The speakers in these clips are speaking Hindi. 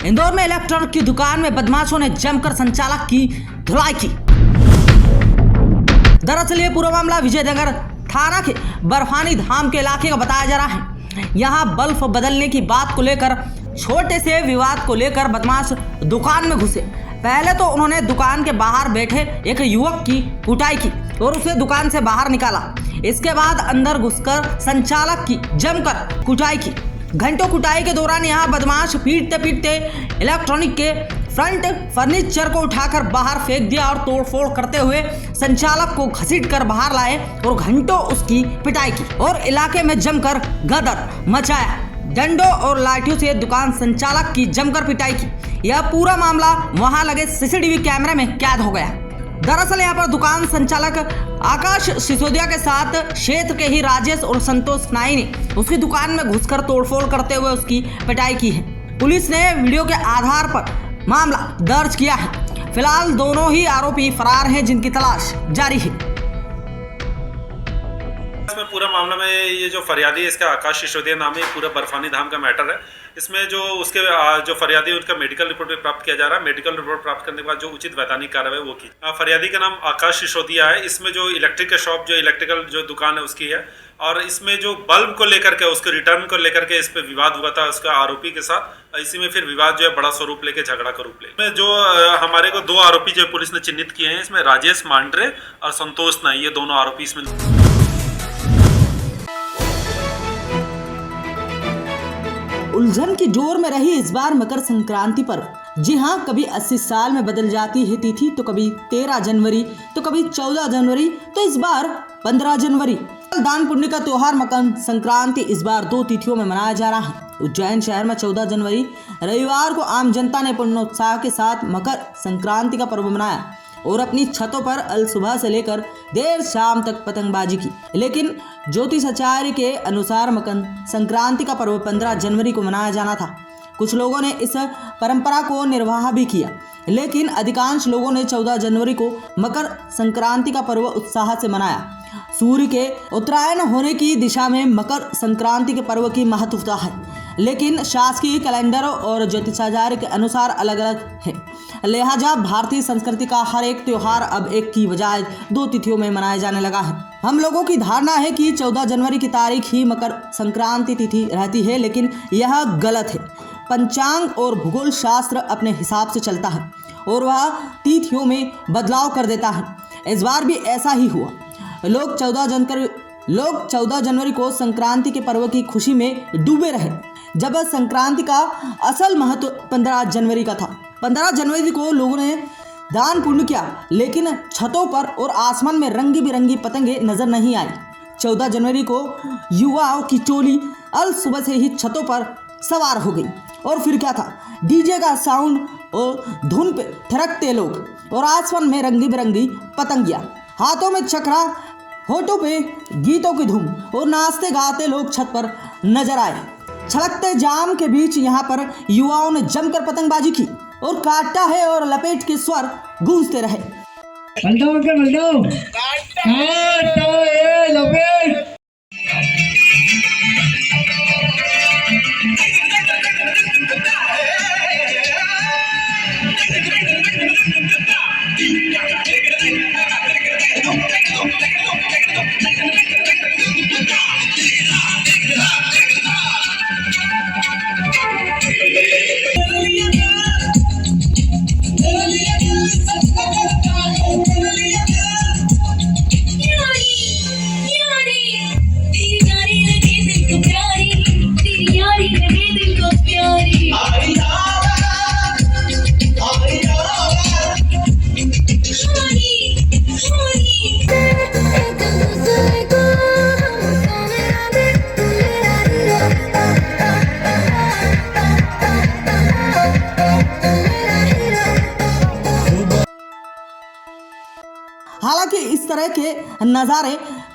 इंदौर में इलेक्ट्रॉनिक की दुकान में बदमाशों ने जमकर संचालक की धुलाई की। दरअसल ये पूरा मामला विजयनगर थाना के बर्फानी धाम के इलाके का बताया जा रहा है। यहाँ बल्ब बदलने की बात को लेकर छोटे से विवाद को लेकर बदमाश दुकान में घुसे। पहले तो उन्होंने दुकान के बाहर बैठे एक युवक की कुटाई की और उसे दुकान से बाहर निकाला। इसके बाद अंदर घुसकर संचालक की जमकर कुटाई की। घंटों कुटाई के दौरान यहाँ बदमाश पीटते पीटते इलेक्ट्रॉनिक के फ्रंट फर्नीचर को उठाकर बाहर फेंक दिया और तोड़फोड़ करते हुए संचालक को घसीटकर बाहर लाए और घंटों उसकी पिटाई की और इलाके में जमकर गदर मचाया। डंडों और लाठियों से दुकान संचालक की जमकर पिटाई की। यह पूरा मामला वहां लगे सीसीटीवी कैमरे में कैद हो गया। दरअसल यहाँ पर दुकान संचालक आकाश सिसोदिया के साथ क्षेत्र के ही राजेश और संतोष नाई ने उसकी दुकान में घुसकर तोड़फोड़ करते हुए उसकी पिटाई की है। पुलिस ने वीडियो के आधार पर मामला दर्ज किया है। फिलहाल दोनों ही आरोपी फरार हैं, जिनकी तलाश जारी है। इसमें पूरा मामला में ये जो फरियादी है इसका आकाश सिसोदिया नाम है, पूरा बर्फानी धाम का मैटर है। इसमें जो उसके जो फरियादी है उनका मेडिकल रिपोर्ट भी प्राप्त किया जा रहा है। मेडिकल रिपोर्ट प्राप्त करने के बाद जो उचित वैधानिक कार्रवाई वो की। फरियादी का नाम आकाश सिसोदिया है। इसमें जो इलेक्ट्रिक का शॉप जो इलेक्ट्रिकल जो दुकान है उसकी है और इसमें जो बल्ब को लेकर के उसके रिटर्न को लेकर के इस पे विवाद हुआ था उसका आरोपी के साथ। इसी में फिर विवाद जो है बड़ा स्वरूप लेके झगड़ा का रूप ले जो हमारे को दो आरोपी जो पुलिस ने चिन्हित किए हैं, इसमें राजेश मांडरे और संतोष नाई, ये दोनों आरोपी इसमें। उलझन की डोर में रही इस बार मकर संक्रांति पर्व। जी हाँ, कभी 80 साल में बदल जाती है तिथि, तो कभी 13 जनवरी, तो कभी 14 जनवरी, तो इस बार 15 जनवरी। दान पुण्य का त्योहार मकर संक्रांति इस बार 2 तिथियों में मनाया जा रहा है। उज्जैन शहर में 14 जनवरी रविवार को आम जनता ने पूर्णोत्साह के साथ मकर संक्रांति का पर्व मनाया और अपनी छतों पर अल सुबह से लेकर देर शाम तक पतंगबाजी की। लेकिन ज्योतिषाचार्य के अनुसार मकर संक्रांति का पर्व 15 जनवरी को मनाया जाना था। कुछ लोगों ने इस परंपरा को निर्वाह भी किया, लेकिन अधिकांश लोगों ने 14 जनवरी को मकर संक्रांति का पर्व उत्साह से मनाया। सूर्य के उत्तरायण होने की दिशा में मकर संक्रांति के पर्व की महत्वता है, लेकिन शासकीय कैलेंडर और ज्योतिषाचार्य के अनुसार अलग अलग है। लिहाजा भारतीय संस्कृति का हर एक त्योहार अब एक की बजाय 2 तिथियों में मनाया जाने लगा है। हम लोगों की धारणा है कि 14 जनवरी की तारीख ही मकर संक्रांति तिथि रहती है, लेकिन यह गलत है। पंचांग और भूगोल शास्त्र अपने हिसाब से चलता है और वह तिथियों में बदलाव कर देता है। इस बार भी ऐसा ही हुआ। लोग 14 जनवरी को संक्रांति के पर्व की खुशी में डूबे रहे, जब संक्रांति का असल महत्व 15 जनवरी का था। 15 जनवरी को लोगों ने दान पुण्य किया, लेकिन छतों पर और आसमान में रंगी बिरंगी पतंगे नजर नहीं आई। 14 जनवरी को युवाओं की टोली अल सुबह से ही छतों पर सवार हो गई और फिर क्या था, डीजे का साउंड और धुन पे थिरकते लोग और आसमान में रंगी बिरंगी पतंगियां, हाथों में चक्रा, होठों पे गीतों की धूम और नाचते गाते लोग छत पर नजर आए। छलकते जाम के बीच यहाँ पर युवाओं ने जमकर पतंगबाजी की और काटा है और लपेट के स्वर गूंजते रहे। हालांकि इस तरह के नज़ारे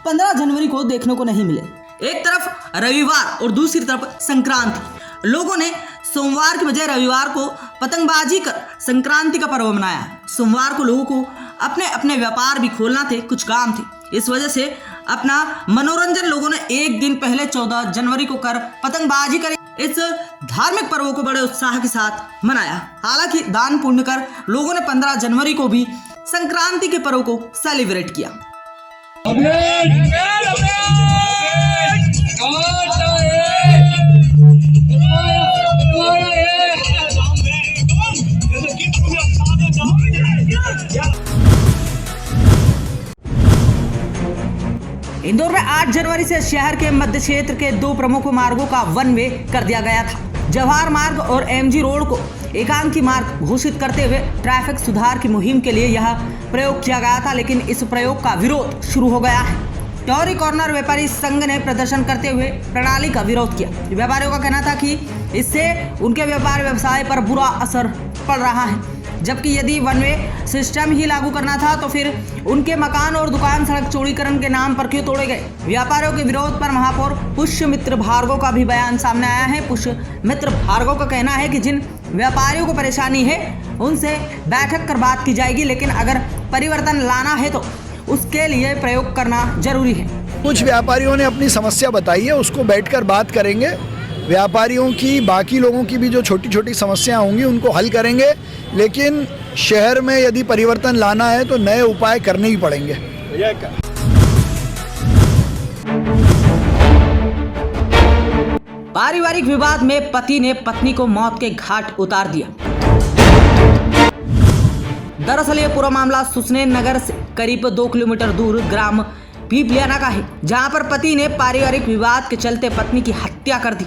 15 जनवरी को देखने को नहीं मिले। एक तरफ रविवार और दूसरी तरफ संक्रांति। लोगों ने सोमवार के बजाय रविवार को पतंगबाजी कर संक्रांति का पर्व मनाया। सोमवार को लोगों को अपने अपने व्यापार भी खोलना थे, कुछ काम थे। इस वजह से अपना मनोरंजन लोगों ने एक दिन पहले 14 जनवरी को कर पतंगबाजी करी। इस धार्मिक पर्व को बड़े उत्साह के साथ मनाया। हालांकि दान पुण्य कर लोगों ने 15 जनवरी को भी संक्रांति के पर्व को सेलिब्रेट किया। इंदौर में 8 जनवरी से शहर के मध्य क्षेत्र के 2 प्रमुख मार्गों का वन वे कर दिया गया था। जवाहर मार्ग और एमजी रोड को एकांकी मार्ग घोषित करते हुए ट्रैफिक सुधार की मुहिम के लिए यह प्रयोग किया गया था, लेकिन इस प्रयोग का विरोध शुरू हो गया है। टॉरी कॉर्नर व्यापारी संघ ने प्रदर्शन करते हुए प्रणाली का विरोध किया। व्यापारियों का कहना था कि इससे उनके व्यापार व्यवसाय पर बुरा असर पड़ रहा है, जबकि यदि वन वे सिस्टम ही लागू करना था तो फिर उनके मकान और दुकान सड़क चौड़ीकरण के नाम पर क्यों तोड़े गए। व्यापारियों के विरोध पर महापौर पुष्यमित्र भार्गव का भी बयान सामने आया है। पुष्यमित्र भार्गव का कहना है कि जिन व्यापारियों को परेशानी है उनसे बैठक कर बात की जाएगी, लेकिन अगर परिवर्तन लाना है तो उसके लिए प्रयोग करना जरूरी है। कुछ व्यापारियों ने अपनी समस्या बताई है, उसको बैठकर बात करेंगे। व्यापारियों की, बाकी लोगों की भी जो छोटी छोटी समस्याएं होंगी उनको हल करेंगे, लेकिन शहर में यदि परिवर्तन लाना है तो नए उपाय करने ही पड़ेंगे। पारिवारिक विवाद में पति ने पत्नी को मौत के घाट उतार दिया। दरअसल ये पूरा मामला सुसनेर नगर से करीब 2 किलोमीटर दूर ग्राम पीपलियाना का है, जहां पर पति ने पारिवारिक विवाद के चलते पत्नी की हत्या कर दी।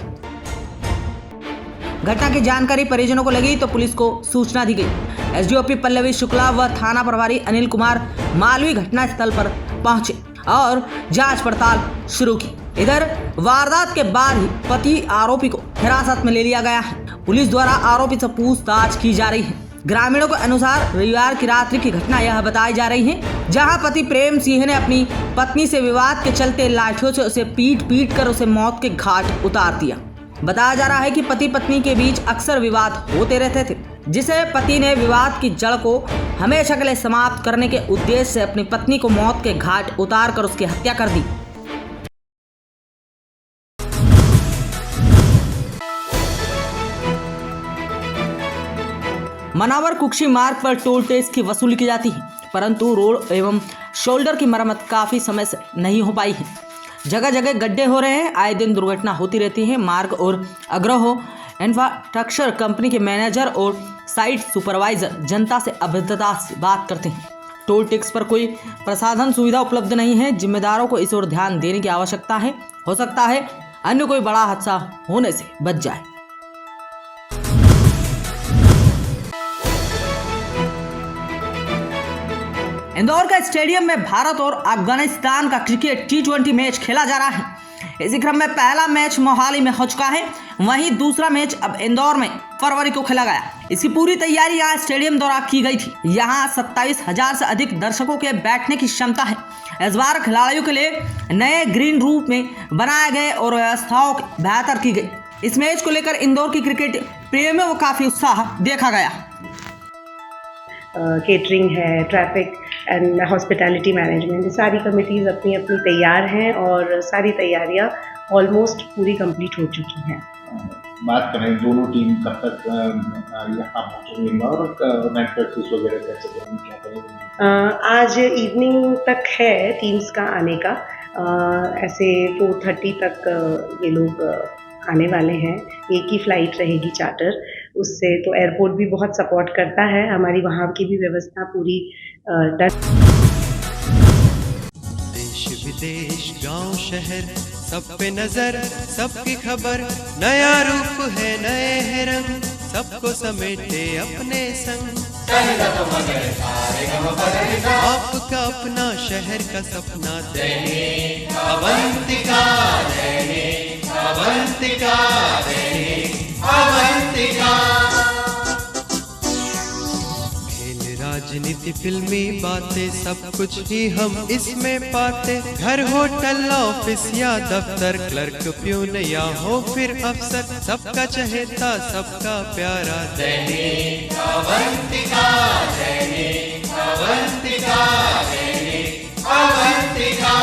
घटना की जानकारी परिजनों को लगी तो पुलिस को सूचना दी गई। एसडीओपी पल्लवी शुक्ला व थाना प्रभारी अनिल कुमार मालवी घटना स्थल पर पहुंचे और जांच पड़ताल शुरू की। इधर वारदात के बाद ही पति आरोपी को हिरासत में ले लिया गया है। पुलिस द्वारा आरोपी से पूछताछ की जा रही है। ग्रामीणों के अनुसार रविवार की रात्रि की घटना यह बताई जा रही है, जहां पति प्रेम सिंह ने अपनी पत्नी से विवाद के चलते लाठियों से उसे पीट कर उसे मौत के घाट उतार दिया। बताया जा रहा है कि पति पत्नी के बीच अक्सर विवाद होते रहते थे, जिसे पति ने विवाद की जड़ को हमेशा के लिए समाप्त करने के उद्देश्य से अपनी पत्नी को मौत के घाट उतार कर उसकी हत्या कर दी। मनावर कुक्षी मार्ग पर टोल टैक्स की वसूली की जाती है, परंतु रोड एवं शोल्डर की मरम्मत काफी समय से नहीं हो पाई है। जगह जगह गड्ढे हो रहे हैं, आए दिन दुर्घटना होती रहती है। मार्ग और अग्रहो इंफ्रास्ट्रक्चर कंपनी के मैनेजर और साइट सुपरवाइजर जनता से अभद्रता से बात करते हैं। टोल टैक्स पर कोई प्रसाधन सुविधा उपलब्ध नहीं है। जिम्मेदारों को इस ओर ध्यान देने की आवश्यकता है। हो सकता है अन्य कोई बड़ा हादसा होने से बच जाए। इंदौर का स्टेडियम में भारत और अफगानिस्तान का क्रिकेट T20 मैच खेला जा रहा है। इसी क्रम में पहला मैच मोहाली में हो चुका है, वहीं दूसरा मैच अब इंदौर में फरवरी को खेला गया। इसकी पूरी तैयारी यहाँ स्टेडियम द्वारा की गई थी। यहाँ 27,000 से अधिक दर्शकों के बैठने की क्षमता है। इस बार खिलाड़ियों के लिए नए ग्रीन रूप में बनाए गए और व्यवस्थाओं बेहतर की गई। इस मैच को लेकर इंदौर की क्रिकेट प्रेमियों को काफी उत्साह देखा गया। केटरिंग है, ट्रैफिक एंड हॉस्पिटैलिटी मैनेजमेंट, ये सारी कमिटीज़ अपनी अपनी तैयार हैं और सारी तैयारियां ऑलमोस्ट पूरी कंप्लीट हो चुकी हैं। बात करें दोनों टीम कब तक यहाँ पहुँचेंगे और मैच प्रैक्टिस वगैरह कैसे करेंगे, क्या करेंगे? आज इवनिंग तक है टीम्स का आने का। ऐसे 4:30 तक ये लोग आने वाले हैं। एक ही फ्लाइट रहेगी चार्टर, उससे तो एयरपोर्ट भी बहुत सपोर्ट करता है। हमारी वहाँ की भी व्यवस्था पूरी देश विदेश गांव शहर सब पे नजर, सबकी खबर, नया रूप है नए है रंग, सबको समेटे अपने संग। आपका अपना शहर का सपना दैनिक अवंतिका, दैनिक अवंतिका, दैनिक अवंतिका। राजनीति, फिल्मी बातें, सब कुछ ही हम इसमें पाते। घर, होटल, ऑफिस या दफ्तर, क्लर्क, प्यून या हो फिर अफसर, सबका चहेता, सबका प्यारा दैनिक अवंतिका, दैनिक अवंतिका, दैनिक अवंतिका।